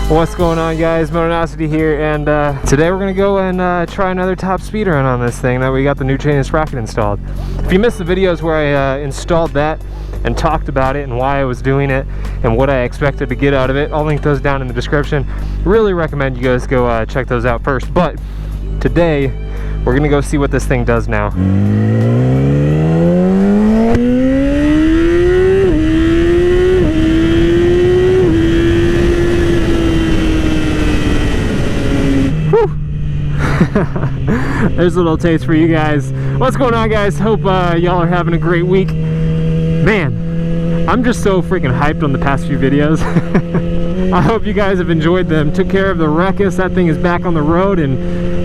What's going on, guys? Motonosity here, and today we're gonna go and try another top speed run on this thing that we got the new chain and sprocket installed. If you missed the videos where I installed that and talked about it and why I was doing it and what I expected to get out of it, I'll link those down in the description. Really recommend you guys go check those out first. But today we're gonna go see what this thing does now. There's a little taste for you guys. What's going on, guys? Hope y'all are having a great week. Man, I'm just so freaking hyped on the past few videos. I hope you guys have enjoyed them. Took care of the ruckus. That thing is back on the road and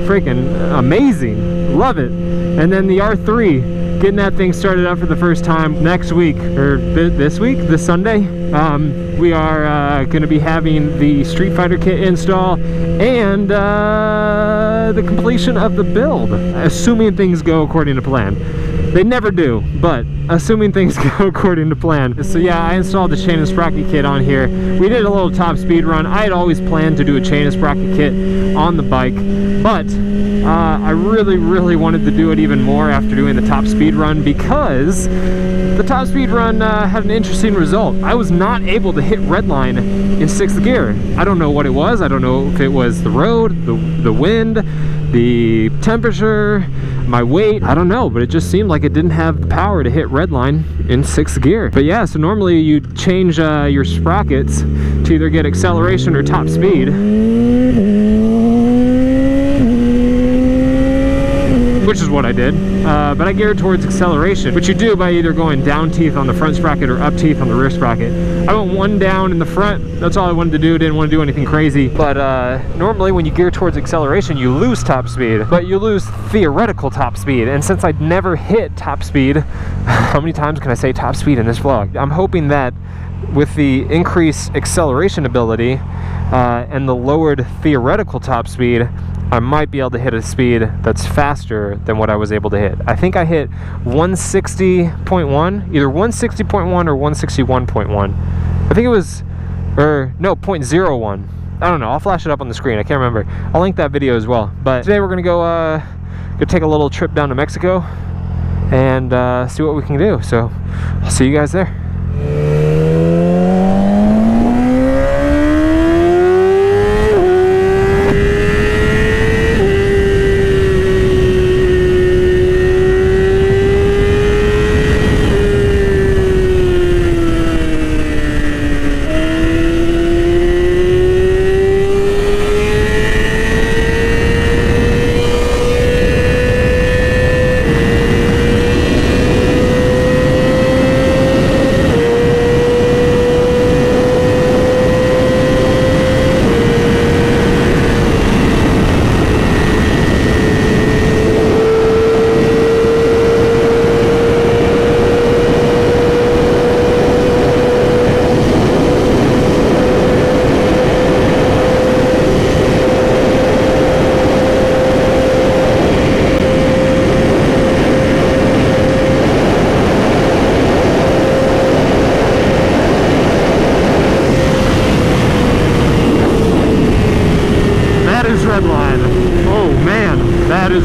freaking amazing. Love it. And then the R3, getting that thing started up for the first time next week, or this Sunday. We are going to be having the Street Fighter kit install and the completion of the build, assuming things go according to plan. They never do, but assuming things go according to plan. So yeah, I installed the chain and sprocket kit on here. We did a little top speed run. I had always planned to do a chain and sprocket kit on the bike, but I really wanted to do it even more after doing the top speed run, because the top speed run had an interesting result. I was not able to hit redline in 6th gear. I don't know what it was. I don't know if it was the road, the wind, the temperature, my weight. I don't know, but it just seemed like it didn't have the power to hit redline in 6th gear. But yeah, so normally you change your sprockets to either get acceleration or top speed, which is what I did, but I geared towards acceleration, which you do by either going down teeth on the front sprocket or up teeth on the rear sprocket. I went one down in the front. That's all I wanted to do. Didn't want to do anything crazy. But normally when you gear towards acceleration, you lose top speed, but you lose theoretical top speed. And since I'd never hit top speed, how many times can I say top speed in this vlog? I'm hoping that with the increased acceleration ability and the lowered theoretical top speed, I might be able to hit a speed that's faster than what I was able to hit. I think I hit 160.1, either 160.1 or 161.1. I think it was, or no, 0.01. I don't know, I'll flash it up on the screen, I can't remember. I'll link that video as well. But today we're gonna go take a little trip down to Mexico and see what we can do. So I'll see you guys there.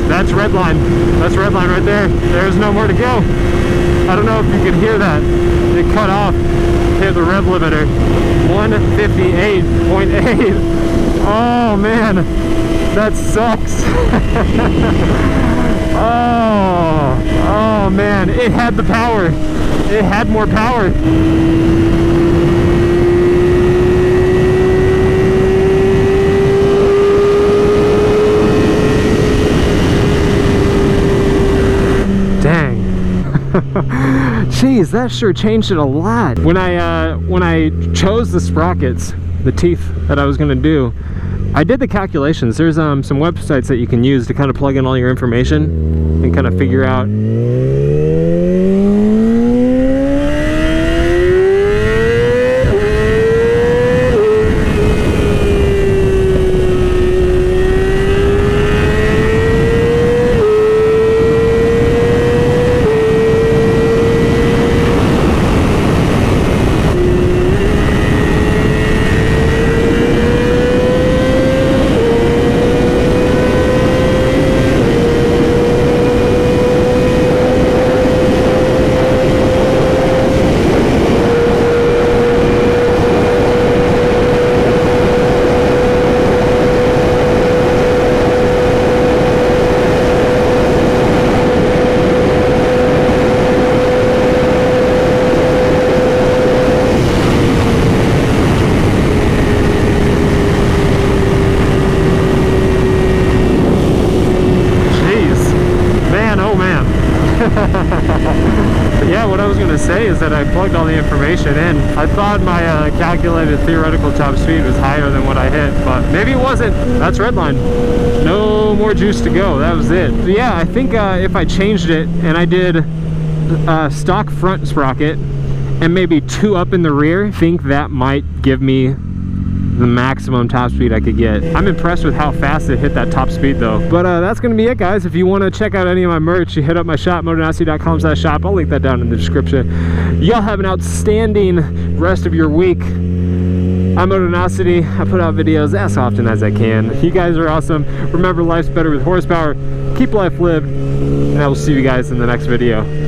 That's redline. That's redline right there. There's no more to go. I don't know if you can hear that. It cut off. Hit the rev limiter. 158.8. Oh man, that sucks. Oh man, it had the power. It had more power. Jeez, that sure changed it a lot. When I chose the sprockets, the teeth that I was gonna do, I did the calculations. There's some websites that you can use to kind of plug in all your information and kind of figure out yeah, what I was going to say is that I plugged all the information in. I thought my calculated theoretical top speed was higher than what I hit, but maybe it wasn't. That's redline. No more juice to go. That was it. So yeah, I think if I changed it and I did stock front sprocket and maybe 2 up in the rear, I think that might give me the maximum top speed I could get. I'm impressed with how fast it hit that top speed though. But that's gonna be it, guys. If you want to check out any of my merch, you hit up my shop, motonosity.com/shop. I'll link that down in the description. Y'all have an outstanding rest of your week. I'm Motonosity. I put out videos as often as I can. You guys are awesome. Remember, life's better with horsepower. Keep life lived, and I will see you guys in the next video.